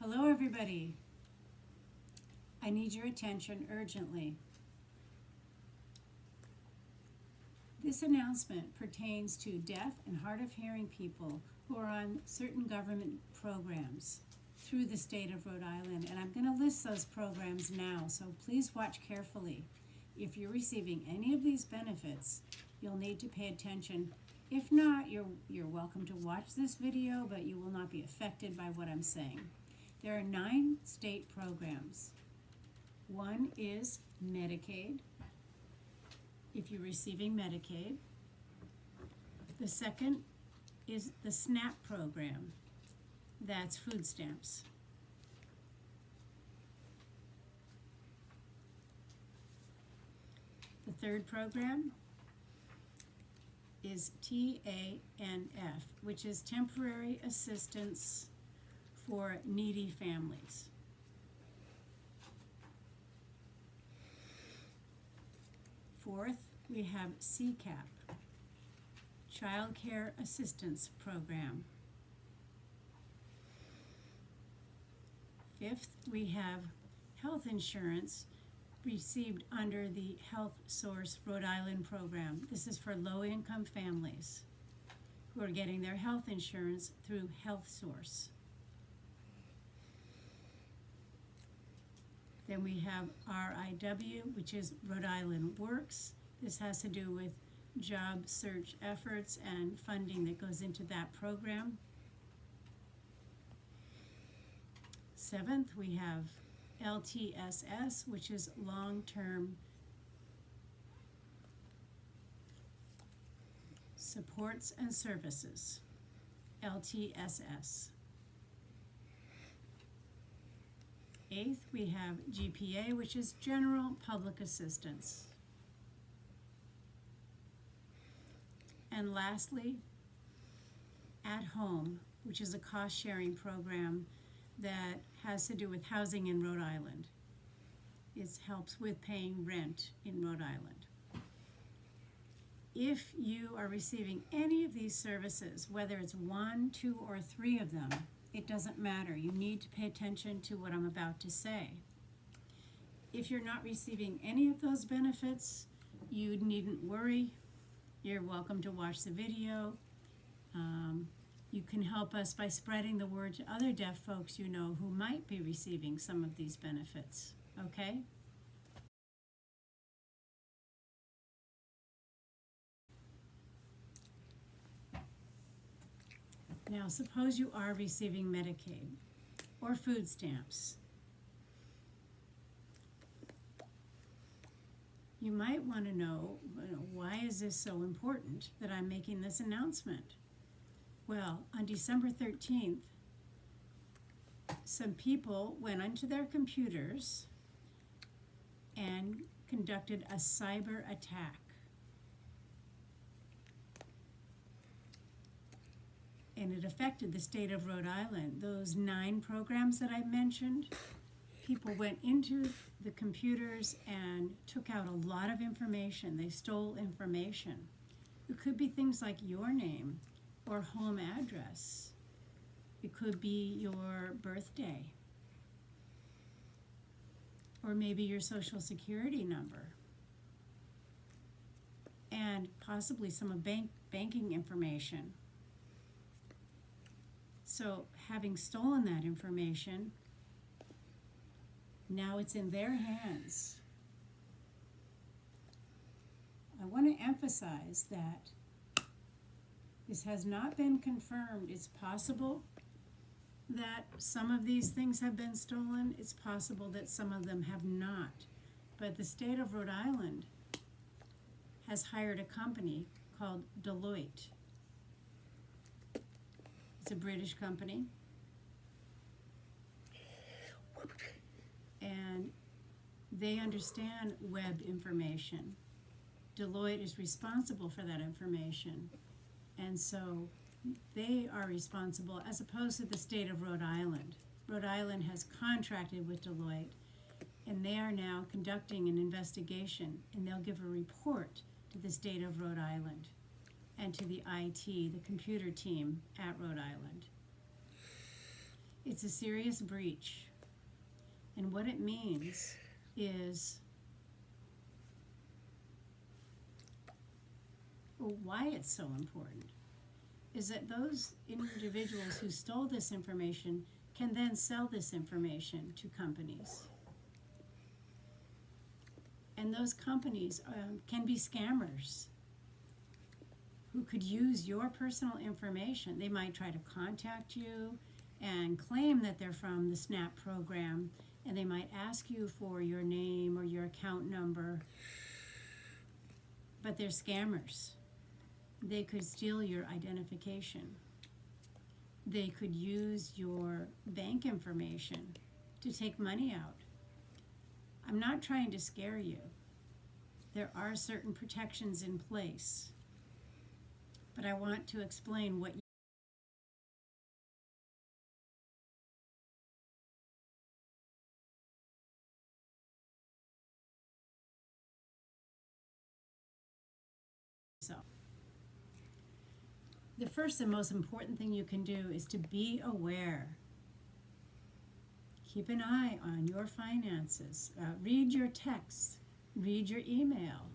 Hello everybody. I need your attention urgently. This announcement pertains to deaf and hard of hearing people who are on certain government programs through the state of Rhode Island, and I'm going to list those programs now, so please watch carefully. If you're receiving any of these benefits, you'll need to pay attention. If not, you're welcome to watch this video, but you will not be affected by what I'm saying. There are 9 state programs. One is Medicaid, if you're receiving Medicaid. The second is the SNAP program. That's food stamps. The third program is TANF, which is Temporary Assistance for Needy Families. Fourth, we have CCAP, Child Care Assistance Program. Fifth, we have health insurance received under the Healthsource Rhode Island program. This is for low-income families who are getting their health insurance through Healthsource. Then we have RIW, which is Rhode Island Works. This has to do with job search efforts and funding that goes into that program. Seventh, we have LTSS, which is long-term supports and services, LTSS. Eighth, we have GPA, which is General Public Assistance. And lastly, At Home, which is a cost-sharing program that has to do with housing in Rhode Island. It helps with paying rent in Rhode Island. If you are receiving any of these services, whether it's 1, 2, or 3 of them, it doesn't matter. You need to pay attention to what I'm about to say. If you're not receiving any of those benefits, you needn't worry. You're welcome to watch the video. You can help us by spreading the word to other deaf folks you know who might be receiving some of these benefits, okay? Now, suppose you are receiving Medicaid or food stamps. You might want to know, why is this so important that I'm making this announcement? Well, on December 13th, some people went onto their computers and conducted a cyber attack. And it affected the state of Rhode Island. Those 9 programs that I mentioned, people went into the computers and took out a lot of information. They stole information. It could be things like your name or home address. It could be your birthday, or maybe your social security number, and possibly some of banking information. So having stolen that information, now it's in their hands. I want to emphasize that this has not been confirmed. It's possible that some of these things have been stolen. It's possible that some of them have not. But the state of Rhode Island has hired a company called Deloitte. It's a British company. And they understand web information. Deloitte is responsible for that information. And so they are responsible, as opposed to the state of Rhode Island. Rhode Island has contracted with Deloitte, and they are now conducting an investigation, and they'll give a report to the state of Rhode Island and to the IT, the computer team at Rhode Island. It's a serious breach. And what it means is, or why it's so important, is that those individuals who stole this information can then sell this information to companies. And those companies can be scammers who could use your personal information. They might try to contact you and claim that they're from the SNAP program, and they might ask you for your name or your account number, but they're scammers. They could steal your identification. They could use your bank information to take money out. I'm not trying to scare you. There are certain protections in place, but I want to explain what yourself. The first and most important thing you can do is to be aware. Keep an eye on your finances. Read your texts. Read your email.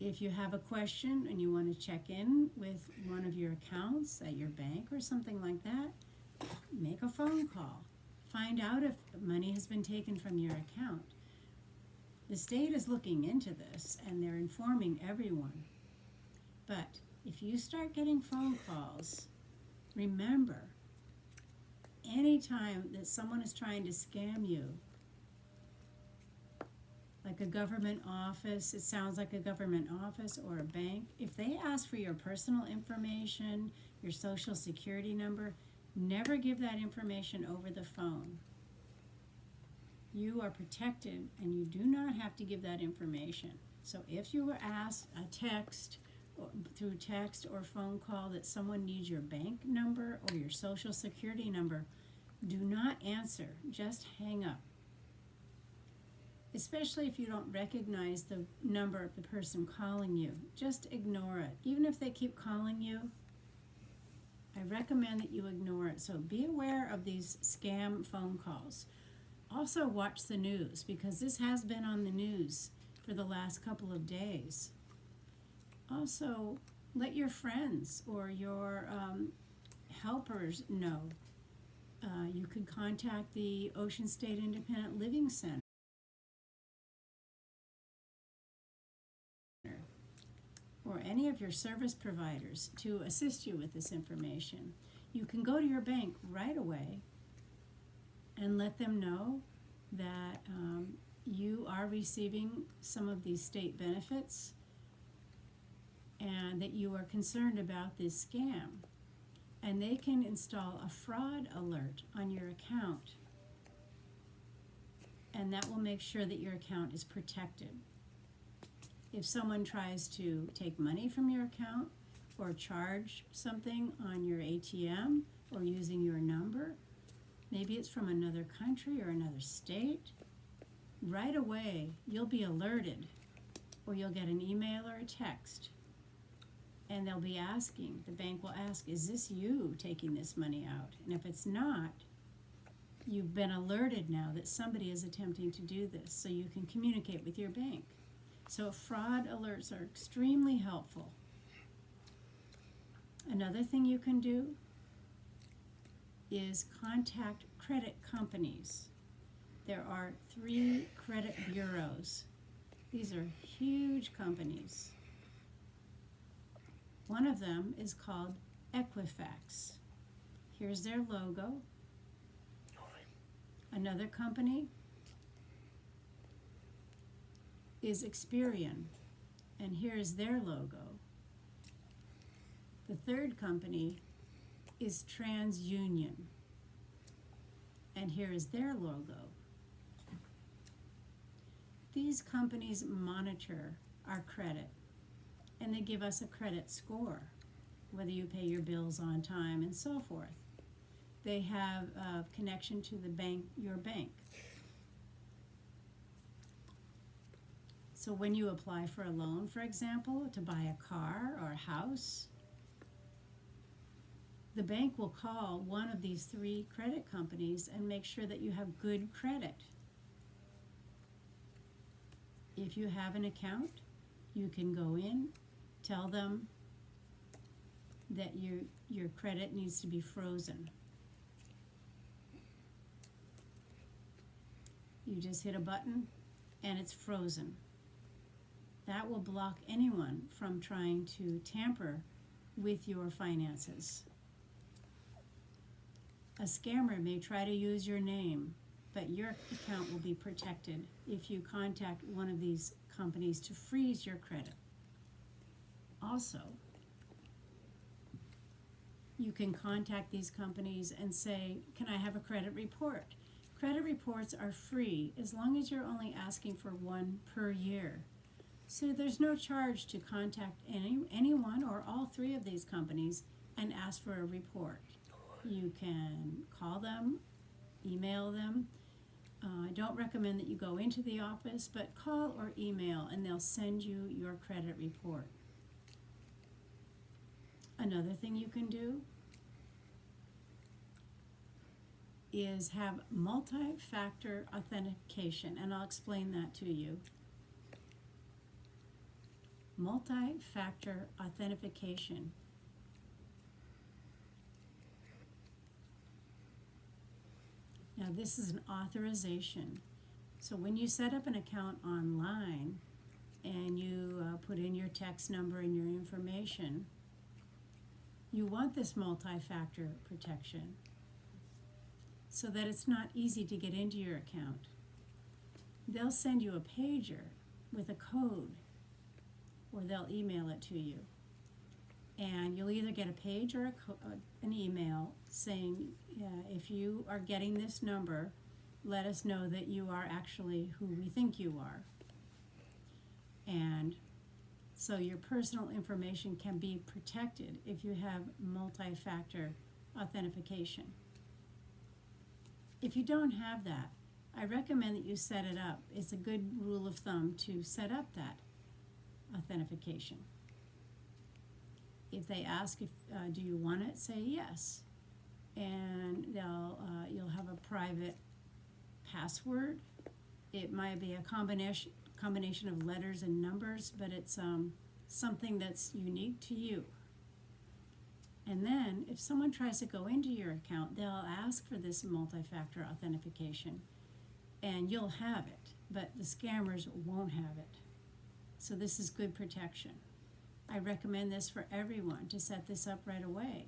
If you have a question and you want to check in with one of your accounts at your bank or something like that, make a phone call. Find out if money has been taken from your account. The state is looking into this and they're informing everyone. But if you start getting phone calls, remember, anytime that someone is trying to scam you, like a government office, it sounds like a government office or a bank, if they ask for your personal information, your social security number, never give that information over the phone. You are protected and you do not have to give that information. So if you were asked a text, through text or phone call, that someone needs your bank number or your social security number, do not answer. Just hang up. Especially if you don't recognize the number of the person calling you. Just ignore it. Even if they keep calling you, I recommend that you ignore it. So be aware of these scam phone calls. Also watch the news, because this has been on the news for the last couple of days. Also, let your friends or your helpers know. You could contact the Ocean State Independent Living Center or any of your service providers to assist you with this information. You can go to your bank right away and let them know that you are receiving some of these state benefits and that you are concerned about this scam. And they can install a fraud alert on your account, and that will make sure that your account is protected. If someone tries to take money from your account or charge something on your ATM or using your number, maybe it's from another country or another state, right away you'll be alerted, or you'll get an email or a text. And they'll be asking, the bank will ask, is this you taking this money out? And if it's not, you've been alerted now that somebody is attempting to do this, so you can communicate with your bank. So fraud alerts are extremely helpful. Another thing you can do is contact credit companies. There are 3 credit bureaus. These are huge companies. One of them is called Equifax. Here's their logo. Another company is Experian, and here is their logo. The third company is TransUnion, and here is their logo. These companies monitor our credit, and they give us a credit score, whether you pay your bills on time and so forth. They have a connection to the bank, your bank. So when you apply for a loan, for example, to buy a car or a house, the bank will call one of these 3 credit companies and make sure that you have good credit. If you have an account, you can go in, tell them that your credit needs to be frozen. You just hit a button and it's frozen. That will block anyone from trying to tamper with your finances. A scammer may try to use your name, but your account will be protected if you contact one of these companies to freeze your credit. Also, you can contact these companies and say, can I have a credit report? Credit reports are free as long as you're only asking for 1 per year. So there's no charge to contact anyone or all 3 of these companies and ask for a report. You can call them, email them. I don't recommend that you go into the office, but call or email and they'll send you your credit report. Another thing you can do is have multi-factor authentication, and I'll explain that to you. Multi-factor authentication. Now this is an authorization. So when you set up an account online and you put in your text number and your information, you want this multi-factor protection so that it's not easy to get into your account. They'll send you a pager with a code, or they'll email it to you. And you'll either get a page or an email saying, if you are getting this number, let us know that you are actually who we think you are. And so your personal information can be protected if you have multi-factor authentication. If you don't have that, I recommend that you set it up. It's a good rule of thumb to set up that authentication. If they ask, do you want it, say yes. And you'll have a private password. It might be a combination of letters and numbers, but it's something that's unique to you. And then if someone tries to go into your account, they'll ask for this multi-factor authentication, and you'll have it, but the scammers won't have it. So this is good protection. I recommend this for everyone to set this up right away.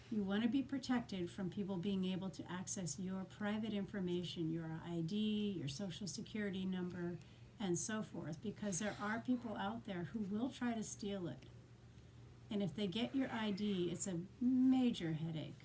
You want to be protected from people being able to access your private information, your ID, your social security number, and so forth, because there are people out there who will try to steal it. And if they get your ID, it's a major headache.